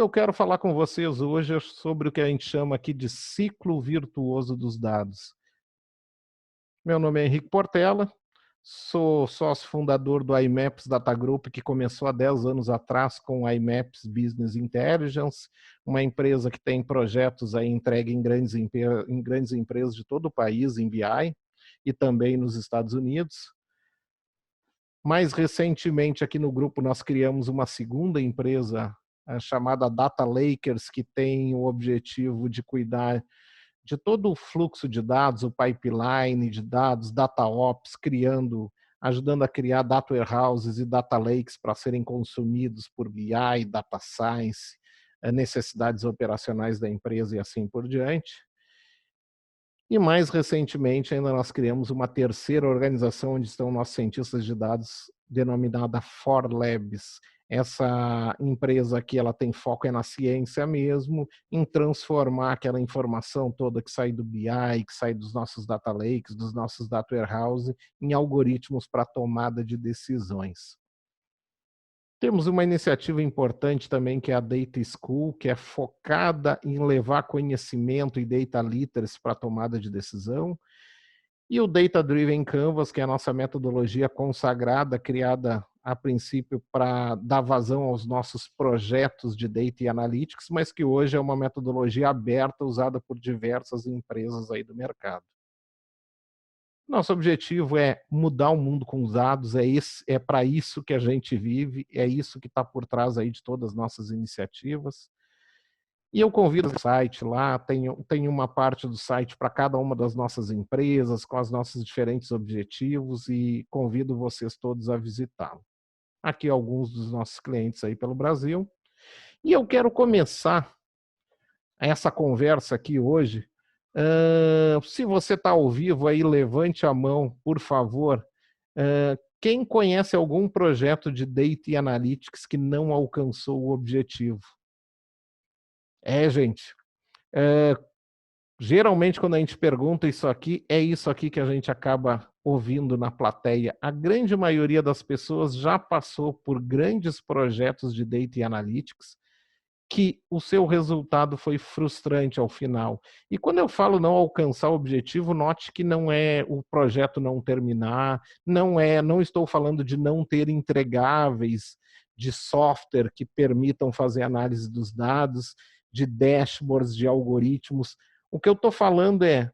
que eu quero falar com vocês hoje é sobre o que a gente chama aqui de ciclo virtuoso dos dados. Meu nome é Henrique Portela, sou sócio fundador do iMaps Data Group, que começou há 10 anos atrás com o iMaps Business Intelligence, uma empresa que tem projetos aí entregue em grandes empresas de todo o país, em BI, e também nos Estados Unidos. Mais recentemente, aqui no grupo, nós criamos uma segunda empresa chamada Data Lakers, que tem o objetivo de cuidar de todo o fluxo de dados, o pipeline de dados, data ops, ajudando a criar data warehouses e data lakes para serem consumidos por BI, data science, necessidades operacionais da empresa e assim por diante. E mais recentemente, ainda nós criamos uma terceira organização onde estão nossos cientistas de dados, denominada For Labs. Essa empresa aqui, ela tem foco na ciência mesmo, em transformar aquela informação toda que sai do BI, que sai dos nossos data lakes, dos nossos data warehouse, em algoritmos para tomada de decisões. Temos uma iniciativa importante também, que é a Data School, que é focada em levar conhecimento e data literacy para a tomada de decisão. E o Data Driven Canvas, que é a nossa metodologia consagrada, criada a princípio para dar vazão aos nossos projetos de Data e Analytics, mas que hoje é uma metodologia aberta, usada por diversas empresas aí do mercado. Nosso objetivo é mudar o mundo com os dados, é para isso que a gente vive, é isso que está por trás aí de todas as nossas iniciativas. E eu convido o site lá, tem uma parte do site para cada uma das nossas empresas, com os nossos diferentes objetivos, e convido vocês todos a visitá-lo. Aqui alguns dos nossos clientes aí pelo Brasil. E eu quero começar essa conversa aqui hoje. Se você está ao vivo aí, levante a mão, por favor. Quem conhece algum projeto de Data e Analytics que não alcançou o objetivo? Gente, geralmente quando a gente pergunta isso aqui, é isso aqui que a gente acaba ouvindo na plateia. A grande maioria das pessoas já passou por grandes projetos de Data e Analytics, que o seu resultado foi frustrante ao final. E quando eu falo não alcançar o objetivo, note que não é o projeto não terminar, não estou falando de não ter entregáveis de software que permitam fazer análise dos dados, de dashboards, de algoritmos. O que eu estou falando é,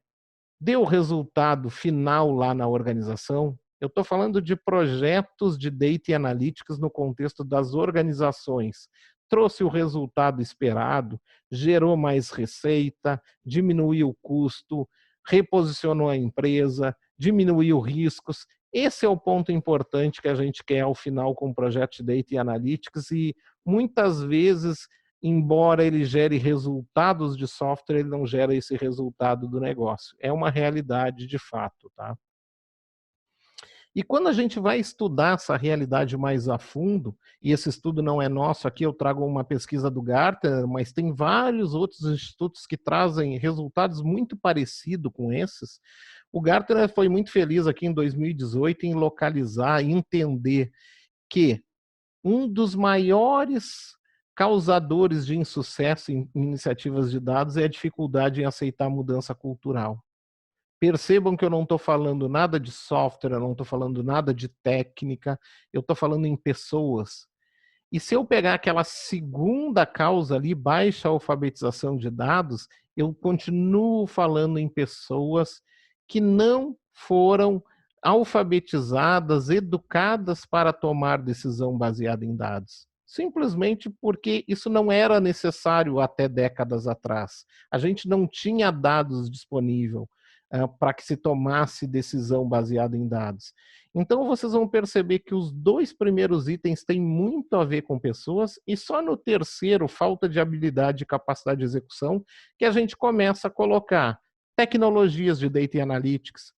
deu resultado final lá na organização? Eu estou falando de projetos de Data e Analytics no contexto das organizações. Trouxe o resultado esperado, gerou mais receita, diminuiu o custo, reposicionou a empresa, diminuiu riscos. Esse é o ponto importante que a gente quer ao final com o projeto de Data e Analytics, e muitas vezes, embora ele gere resultados de software, ele não gera esse resultado do negócio. É uma realidade de fato, tá? E quando a gente vai estudar essa realidade mais a fundo, e esse estudo não é nosso, aqui eu trago uma pesquisa do Gartner, mas tem vários outros institutos que trazem resultados muito parecidos com esses. O Gartner foi muito feliz aqui em 2018 em localizar e entender que um dos maiores causadores de insucesso em iniciativas de dados é a dificuldade em aceitar mudança cultural. Percebam que eu não estou falando nada de software, eu não estou falando nada de técnica, eu estou falando em pessoas. E se eu pegar aquela segunda causa ali, baixa alfabetização de dados, eu continuo falando em pessoas que não foram alfabetizadas, educadas para tomar decisão baseada em dados. Simplesmente porque isso não era necessário até décadas atrás. A gente não tinha dados disponíveis para que se tomasse decisão baseada em dados. Então vocês vão perceber que os dois primeiros itens têm muito a ver com pessoas, e só no terceiro, falta de habilidade e capacidade de execução, que a gente começa a colocar tecnologias de Data Analytics,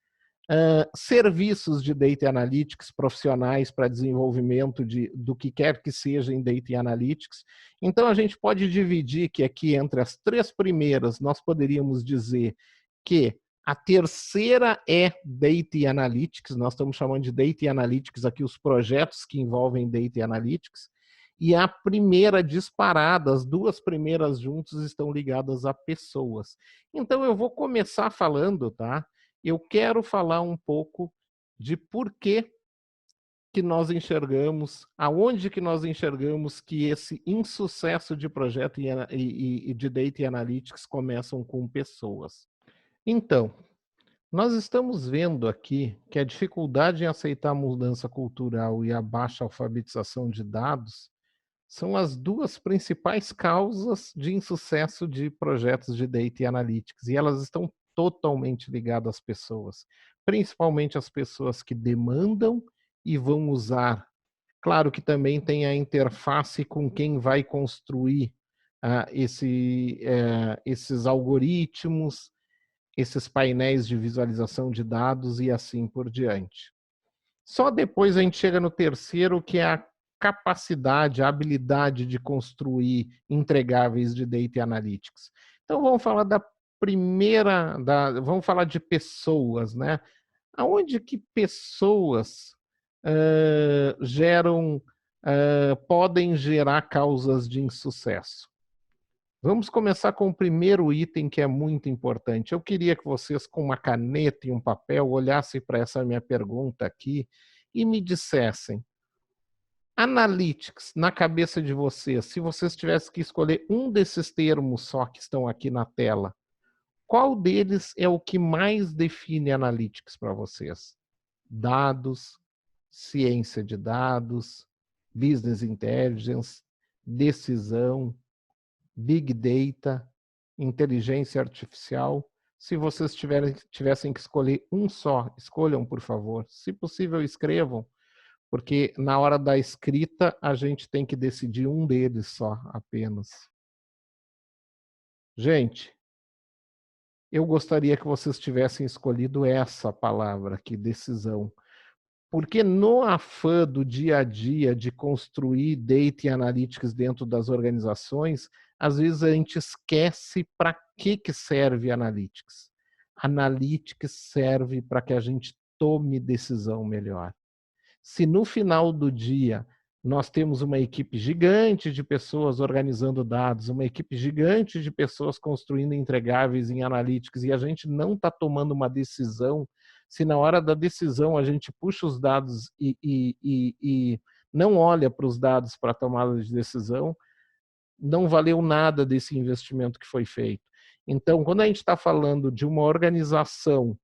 serviços de Data Analytics profissionais para desenvolvimento do que quer que seja em Data Analytics. Então a gente pode dividir que aqui entre as três primeiras nós poderíamos dizer que a terceira é Data Analytics, nós estamos chamando de Data Analytics aqui os projetos que envolvem Data Analytics, E a primeira disparada, as duas primeiras juntas estão ligadas a pessoas. Então eu vou começar falando, tá? Eu quero falar um pouco de por que nós enxergamos, aonde que nós enxergamos que esse insucesso de projeto e de Data Analytics começam com pessoas. Então, nós estamos vendo aqui que a dificuldade em aceitar a mudança cultural e a baixa alfabetização de dados são as duas principais causas de insucesso de projetos de Data Analytics, e elas estão totalmente ligadas às pessoas, principalmente as pessoas que demandam e vão usar. Claro que também tem a interface com quem vai construir esses algoritmos, esses painéis de visualização de dados e assim por diante. Só depois a gente chega no terceiro, que é a capacidade, a habilidade de construir entregáveis de Data Analytics. Então vamos falar da primeira, vamos falar de pessoas, né? Aonde que pessoas podem gerar causas de insucesso? Vamos começar com o primeiro item, que é muito importante. Eu queria que vocês, com uma caneta e um papel, olhassem para essa minha pergunta aqui e me dissessem: Analytics, na cabeça de vocês, se vocês tivessem que escolher um desses termos só que estão aqui na tela, qual deles é o que mais define Analytics para vocês? Dados, ciência de dados, business intelligence, decisão, Big Data, inteligência artificial. Se vocês tivessem que escolher um só, escolham, por favor. Se possível, escrevam, porque na hora da escrita a gente tem que decidir um deles só, apenas. Gente, eu gostaria que vocês tivessem escolhido essa palavra aqui, decisão. Porque no afã do dia a dia de construir data e analytics dentro das organizações, às vezes a gente esquece para que serve analytics. Analytics serve para que a gente tome decisão melhor. Se no final do dia nós temos uma equipe gigante de pessoas organizando dados, uma equipe gigante de pessoas construindo entregáveis em analytics, e a gente não está tomando uma decisão, se na hora da decisão a gente puxa os dados e não olha para os dados para a tomada de decisão, não valeu nada desse investimento que foi feito. Então, quando a gente está falando de uma organização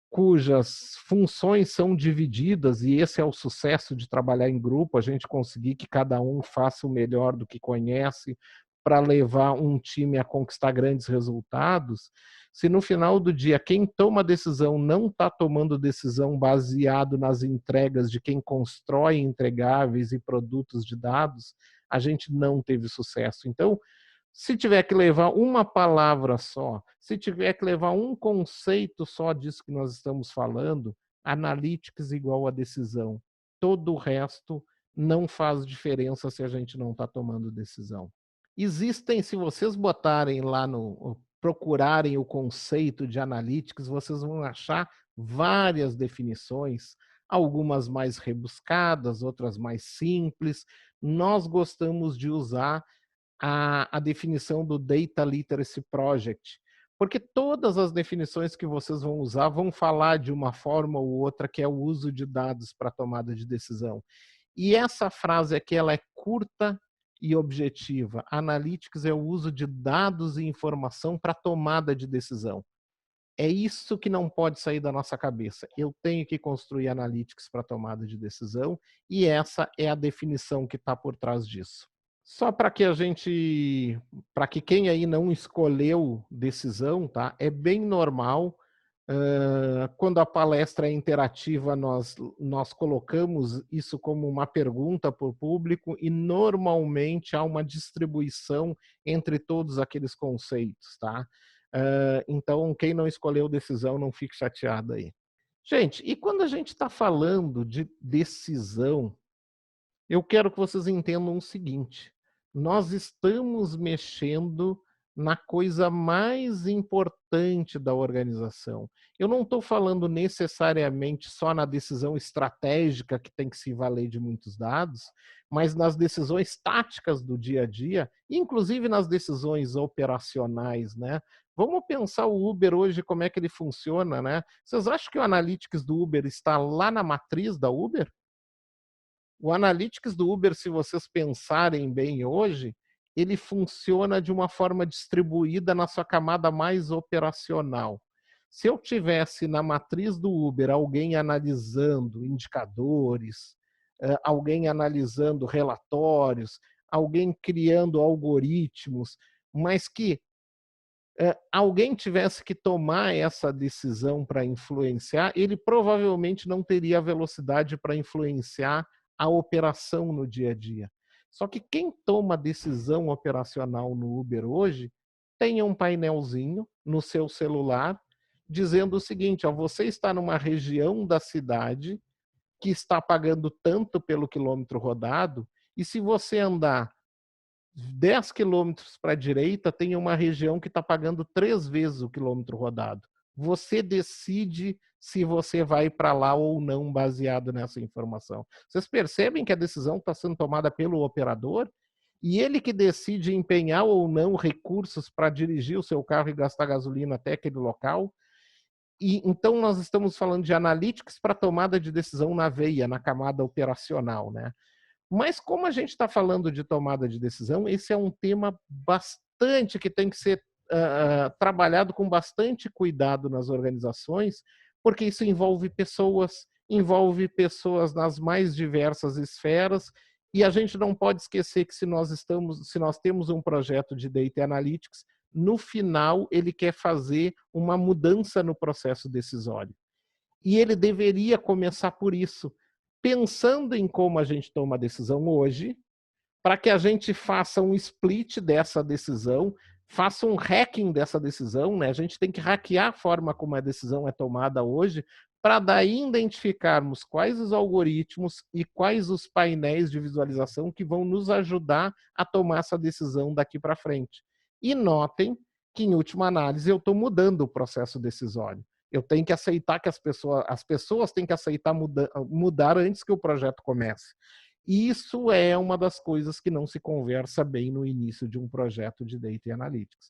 cujas funções são divididas, e esse é o sucesso de trabalhar em grupo, a gente conseguir que cada um faça o melhor do que conhece para levar um time a conquistar grandes resultados, se no final do dia quem toma a decisão não está tomando decisão baseado nas entregas de quem constrói entregáveis e produtos de dados, a gente não teve sucesso. Então, se tiver que levar uma palavra só, se tiver que levar um conceito só disso que nós estamos falando, analytics igual a decisão. Todo o resto não faz diferença se a gente não está tomando decisão. Existem, se vocês botarem lá procurarem o conceito de analytics, vocês vão achar várias definições, algumas mais rebuscadas, outras mais simples. Nós gostamos de usar a definição do Data Literacy Project, porque todas as definições que vocês vão usar vão falar de uma forma ou outra que é o uso de dados para tomada de decisão. E essa frase aqui, ela é curta e objetiva. Analytics é o uso de dados e informação para tomada de decisão. É isso que não pode sair da nossa cabeça. Eu tenho que construir analytics para tomada de decisão, e essa é a definição que está por trás disso. Só para que quem aí não escolheu decisão, tá? É bem normal. Quando a palestra é interativa, nós colocamos isso como uma pergunta para o público, e normalmente há uma distribuição entre todos aqueles conceitos, tá? Então, quem não escolheu decisão, não fique chateado aí. Gente, e quando a gente está falando de decisão, eu quero que vocês entendam o seguinte: nós estamos mexendo na coisa mais importante da organização. Eu não estou falando necessariamente só na decisão estratégica, que tem que se valer de muitos dados, mas nas decisões táticas do dia a dia, inclusive nas decisões operacionais, né? Vamos pensar o Uber hoje, como é que ele funciona, né? Vocês acham que o Analytics do Uber está lá na matriz da Uber? O Analytics do Uber, se vocês pensarem bem hoje, ele funciona de uma forma distribuída na sua camada mais operacional. Se eu tivesse na matriz do Uber alguém analisando indicadores, alguém analisando relatórios, alguém criando algoritmos, mas que alguém tivesse que tomar essa decisão para influenciar, ele provavelmente não teria velocidade para influenciar a operação no dia a dia. Só que quem toma decisão operacional no Uber hoje tem um painelzinho no seu celular dizendo o seguinte: ó, você está numa região da cidade que está pagando tanto pelo quilômetro rodado, e se você andar 10 quilômetros para a direita, tem uma região que está pagando 3 vezes o quilômetro rodado. Você decide se você vai para lá ou não, baseado nessa informação. Vocês percebem que a decisão está sendo tomada pelo operador? E ele que decide empenhar ou não recursos para dirigir o seu carro e gastar gasolina até aquele local. E então nós estamos falando de analytics para tomada de decisão na veia, na camada operacional, né? Mas como a gente está falando de tomada de decisão, esse é um tema bastante que tem que ser trabalhado com bastante cuidado nas organizações, porque isso envolve pessoas nas mais diversas esferas, e a gente não pode esquecer que se nós temos um projeto de Data Analytics, no final ele quer fazer uma mudança no processo decisório. E ele deveria começar por isso, pensando em como a gente toma a decisão hoje, para que a gente faça um split dessa decisão, faça um hacking dessa decisão, né? A gente tem que hackear a forma como a decisão é tomada hoje, para daí identificarmos quais os algoritmos e quais os painéis de visualização que vão nos ajudar a tomar essa decisão daqui para frente. E notem que, em última análise, eu estou mudando o processo decisório. Eu tenho que aceitar que as pessoas têm que aceitar mudar antes que o projeto comece. Isso é uma das coisas que não se conversa bem no início de um projeto de Data Analytics.